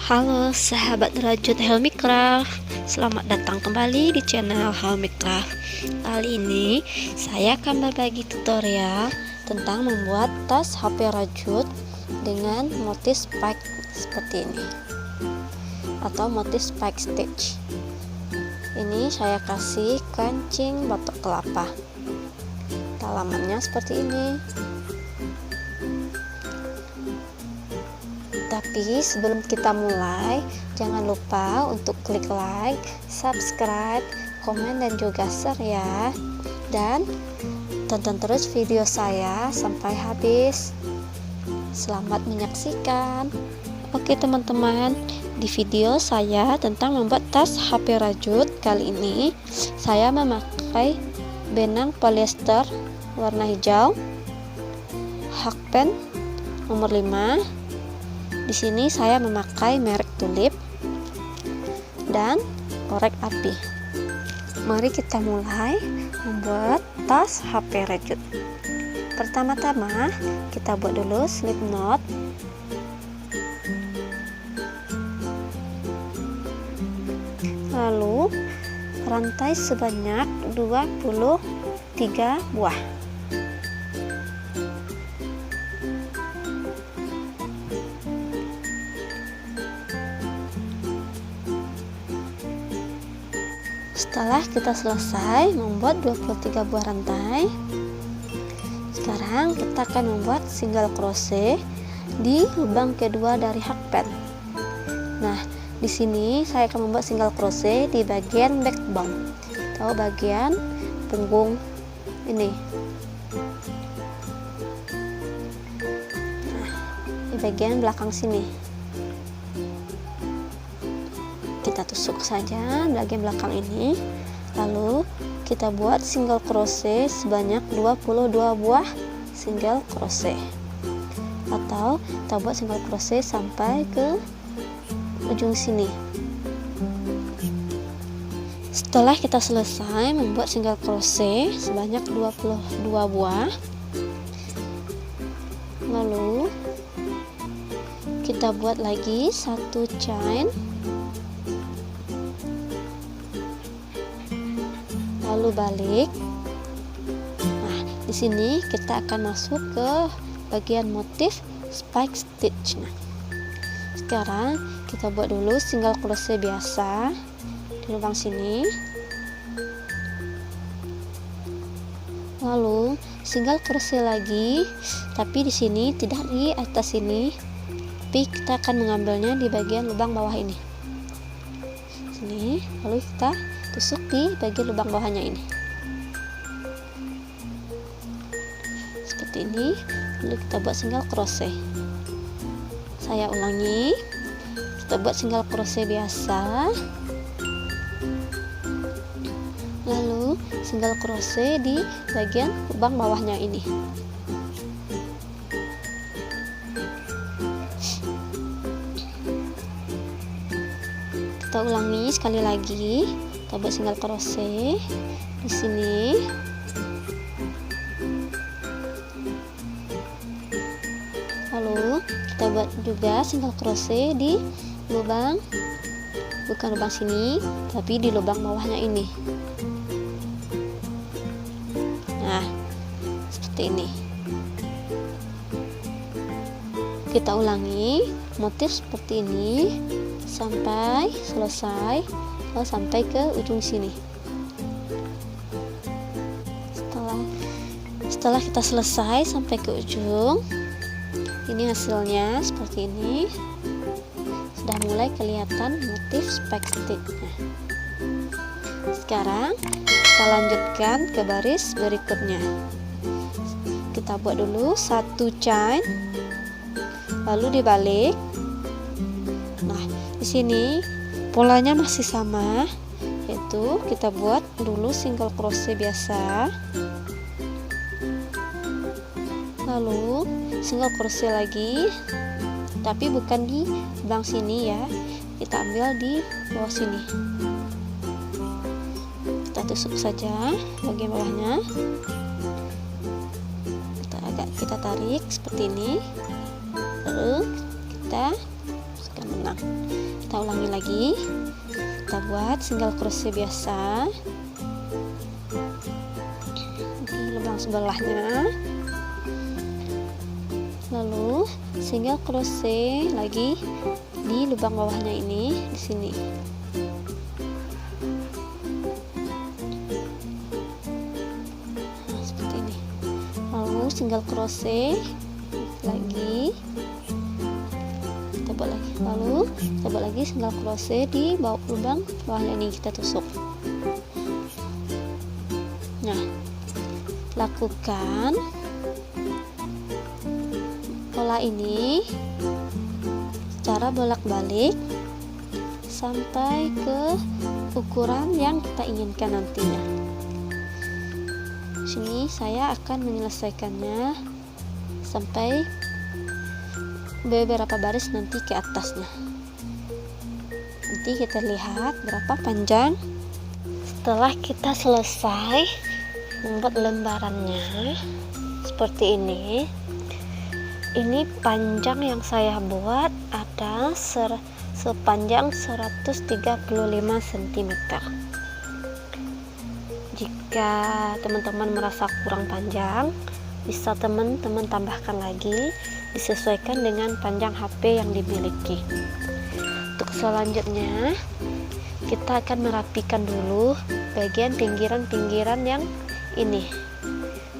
Halo sahabat rajut Helmi Craft, selamat datang kembali di channel Helmi Craft. Kali ini saya akan berbagi tutorial tentang membuat tas HP rajut dengan motif spike seperti ini atau motif spike stitch. Ini saya kasih kancing batok kelapa, dalamannya seperti ini. Tapi sebelum kita mulai, jangan lupa untuk klik like, subscribe, komen, dan juga share ya. Dan tonton terus video saya sampai habis. Selamat menyaksikan. Oke teman-teman, di video saya tentang membuat tas HP rajut kali ini, saya memakai benang polyester warna hijau, hakpen nomor 5. Di sini saya memakai merek Tulip dan korek api. Mari kita mulai membuat tas HP rajut. Pertama-tama kita buat dulu slip knot. Lalu rantai sebanyak 23 buah. Setelah kita selesai membuat 23 buah rantai, sekarang kita akan membuat single crochet di lubang kedua dari hakpen. Nah, di sini saya akan membuat single crochet di bagian backbone atau bagian punggung ini. Nah, di bagian belakang sini. Kita tusuk saja bagian belakang ini, lalu kita buat single crochet sebanyak 22 buah single crochet, atau kita buat single crochet sampai ke ujung sini. Setelah kita selesai membuat single crochet sebanyak 22 buah, lalu kita buat lagi satu chain, lalu balik. Nah, di sini kita akan masuk ke bagian motif spike stitch. Nah, sekarang kita buat dulu single crochet biasa di lubang sini, lalu single crochet lagi, tapi di sini tidak di atas ini, tapi kita akan mengambilnya di bagian lubang bawah ini. Sini, lalu kita tusuk di bagian lubang bawahnya ini seperti ini. Lalu kita buat single crochet. Saya ulangi, kita buat single crochet biasa, lalu single crochet di bagian lubang bawahnya ini. Kita ulangi sekali lagi. Kita buat single crochet di sini, lalu kita buat juga single crochet di lubang, bukan lubang sini, tapi di lubang bawahnya ini. Nah, seperti ini. Kita ulangi motif seperti ini sampai selesai, sampai ke ujung sini. Setelah kita selesai sampai ke ujung, ini hasilnya seperti ini. Sudah mulai kelihatan motif spike stitch-nya. Sekarang kita lanjutkan ke baris berikutnya. Kita buat dulu satu chain, lalu dibalik. Nah, di sini polanya masih sama, yaitu kita buat dulu single crochet biasa, lalu single crochet lagi, tapi bukan di lubang sini ya, kita ambil di bawah sini. Kita tusuk saja bagian bawahnya, kita tarik seperti ini, lalu kita masukkan benang. lubang. Kita ulangi lagi. Kita buat single crochet biasa di lubang sebelahnya, lalu single crochet lagi di lubang bawahnya ini, di sini. Nah, seperti ini. Lalu single crochet lagi, kita buat lagi, lalu kita buat lagi single crochet di bawah lubang bawahnya ini, kita tusuk. Nah, lakukan pola ini secara bolak-balik sampai ke ukuran yang kita inginkan nantinya. Sini saya akan menyelesaikannya sampai beberapa baris nanti ke atasnya. Nanti kita lihat berapa panjang. Setelah kita selesai membuat lembarannya seperti ini panjang yang saya buat ada sepanjang 135 cm. Jika teman-teman merasa kurang panjang, bisa teman-teman tambahkan lagi, disesuaikan dengan panjang HP yang dimiliki. Untuk selanjutnya, kita akan merapikan dulu bagian pinggiran-pinggiran yang ini.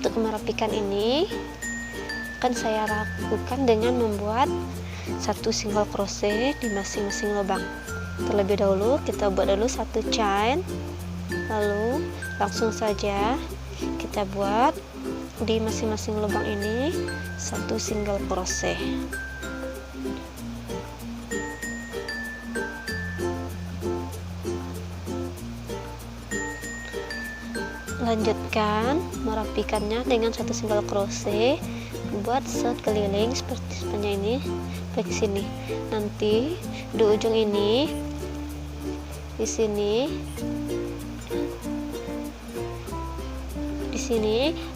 Untuk merapikan ini akan saya lakukan dengan membuat satu single crochet di masing-masing lubang. Terlebih dahulu kita buat dulu satu chain, lalu langsung saja kita buat di masing-masing lubang ini satu single crochet. Lanjutkan merapikannya dengan satu single crochet, buat sekeliling seperti sepanjang ini ke sini. Nanti di ujung ini, di sini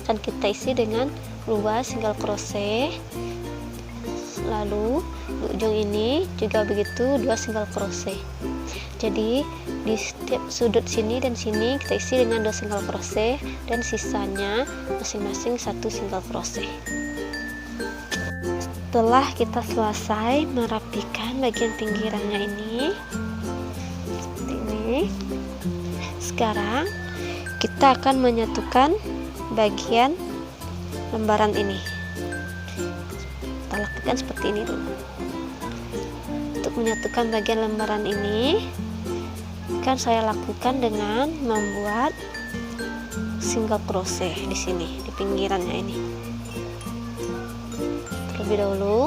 akan kita isi dengan 2 single crochet, lalu di ujung ini juga begitu 2 single crochet. Jadi di setiap sudut sini dan sini kita isi dengan 2 single crochet dan sisanya masing-masing 1 single crochet. Setelah kita selesai merapikan bagian pinggirannya ini seperti ini, sekarang kita akan menyatukan bagian lembaran ini. Kita lakukan seperti ini dulu. Untuk menyatukan bagian lembaran ini kan saya lakukan dengan membuat single crochet di sini di pinggirannya ini. Terlebih dahulu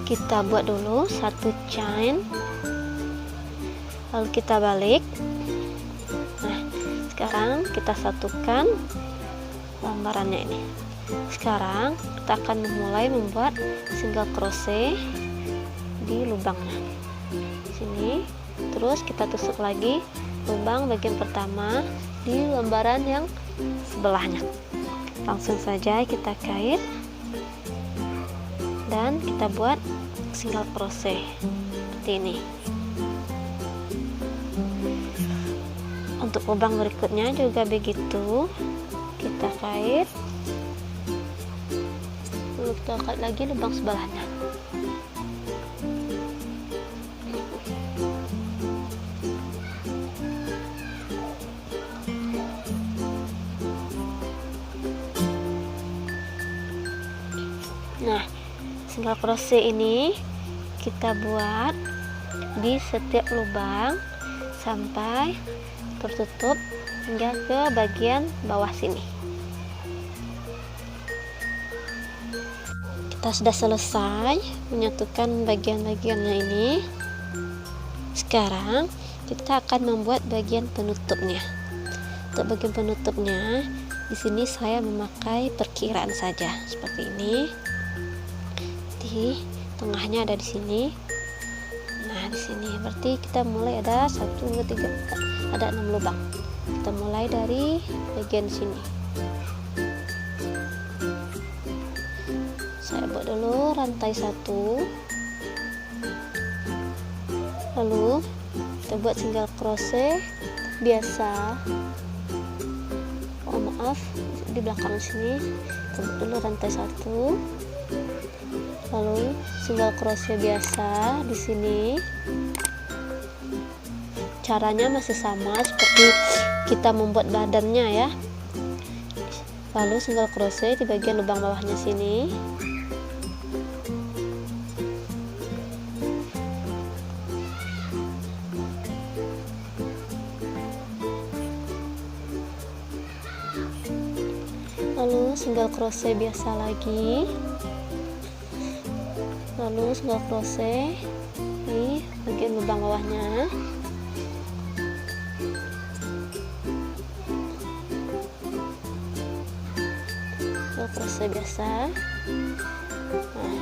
kita buat dulu satu chain, lalu kita balik. Nah, sekarang kita satukan lembarannya ini. Sekarang kita akan memulai membuat single crochet di lubangnya sini, terus kita tusuk lagi lubang bagian pertama di lembaran yang sebelahnya. Langsung saja kita kait dan kita buat single crochet seperti ini. Untuk lubang berikutnya juga begitu, kita kait, lalu kita kait lagi lubang sebelahnya. Nah, single crochet ini kita buat di setiap lubang sampai tertutup hingga ke bagian bawah sini. Kita sudah selesai menyatukan bagian-bagiannya ini. Sekarang kita akan membuat bagian penutupnya. Untuk bagian penutupnya, di sini saya memakai perkiraan saja seperti ini. Di tengahnya ada di sini. Nah, di sini berarti kita mulai ada 1, 2, 3, 4, ada 6 lubang. Kita mulai dari bagian sini. Saya buat dulu rantai 1, Lalu kita buat single crochet biasa. Oh maaf, di belakang sini kita buat dulu rantai 1, lalu single crochet biasa di sini. Caranya masih sama seperti kita membuat badannya ya. Lalu single crochet di bagian lubang bawahnya sini. Lalu single crochet biasa lagi. Lalu single crochet di bagian lubang bawahnya. Single crochet biasa. Nah,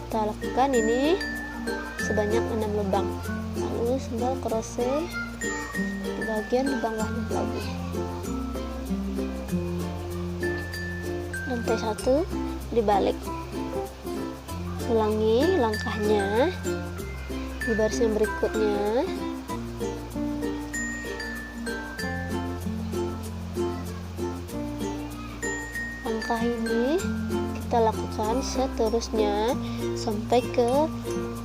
kita lakukan ini sebanyak 6 lubang. Lalu single crochet di bagian lubang bawahnya lagi. Rantai 1 dibalik. Ulangi langkahnya di baris yang berikutnya. Langkah ini kita lakukan seterusnya sampai ke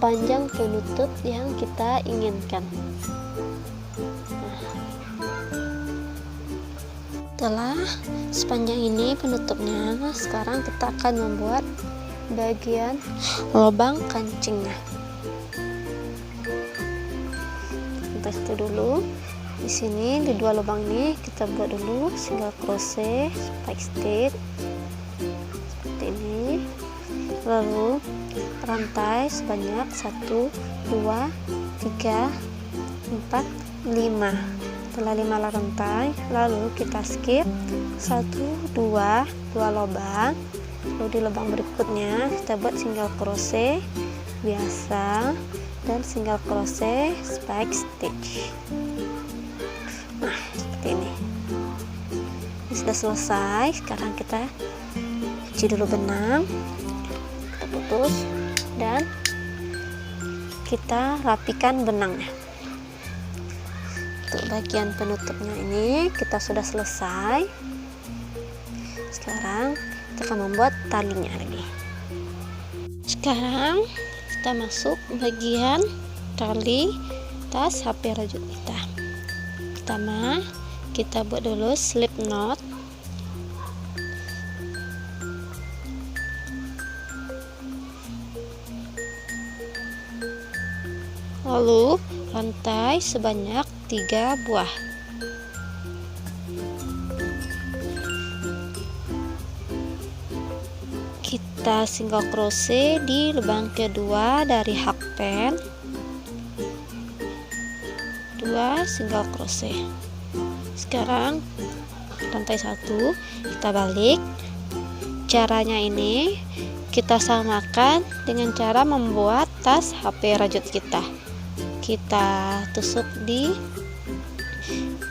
panjang penutup yang kita inginkan. Setelah sepanjang ini penutupnya, sekarang kita akan membuat bagian lubang kancingnya. Kita itu dulu di sini, di 2 lubang ini kita buat dulu single crochet spike stitch seperti ini. Lalu rantai sebanyak 1, 2, 3, 4, 5. Setelah 5 rantai, lalu kita skip 1, 2 lubang. Lalu di lubang berikutnya kita buat single crochet biasa dan single crochet spike stitch. Nah, seperti ini. Ini sudah selesai. Sekarang kita cuci dulu benang, kita putus dan kita rapikan benangnya. Untuk bagian penutupnya ini kita sudah selesai. Sekarang kita akan membuat talinya lagi. Sekarang kita masuk bagian tali tas HP rajut kita. Pertama kita buat dulu slip knot. Lalu rantai sebanyak 3 buah. Kita single crochet di lubang kedua dari hakpen. 2 single crochet. Sekarang rantai 1 kita balik. Caranya ini kita samakan dengan cara membuat tas HP rajut kita. Kita tusuk di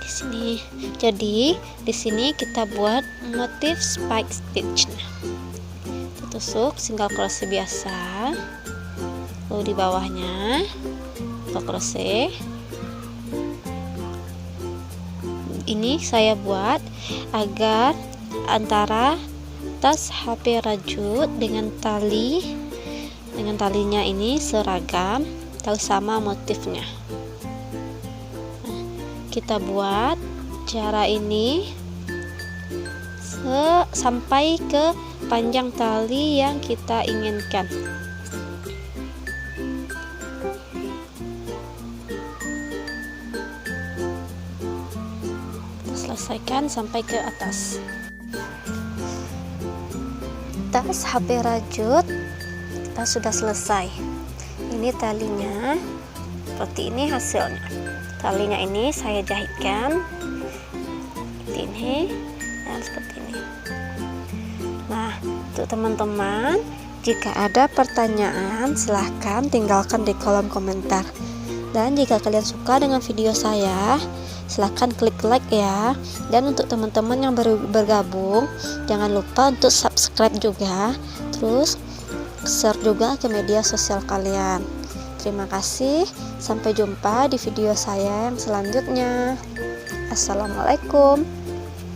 sini. Jadi di sini kita buat motif spike stitch. Kita tusuk single crochet biasa. Lalu di bawahnya single crochet. Ini saya buat agar antara tas HP rajut dengan talinya ini seragam, tahu sama motifnya. Nah, kita buat cara ini sampai ke panjang tali yang kita inginkan. Kita selesaikan sampai ke atas. Tas HP rajut kita sudah selesai. Ini talinya, seperti ini hasilnya. Talinya ini saya jahitkan seperti ini dan seperti ini. Nah, untuk teman-teman, jika ada pertanyaan silahkan tinggalkan di kolom komentar. Dan jika kalian suka dengan video saya, silahkan klik like ya. Dan untuk teman-teman yang baru bergabung, jangan lupa untuk subscribe juga, terus share juga ke media sosial kalian. Terima kasih, sampai jumpa di video saya yang selanjutnya. Assalamualaikum.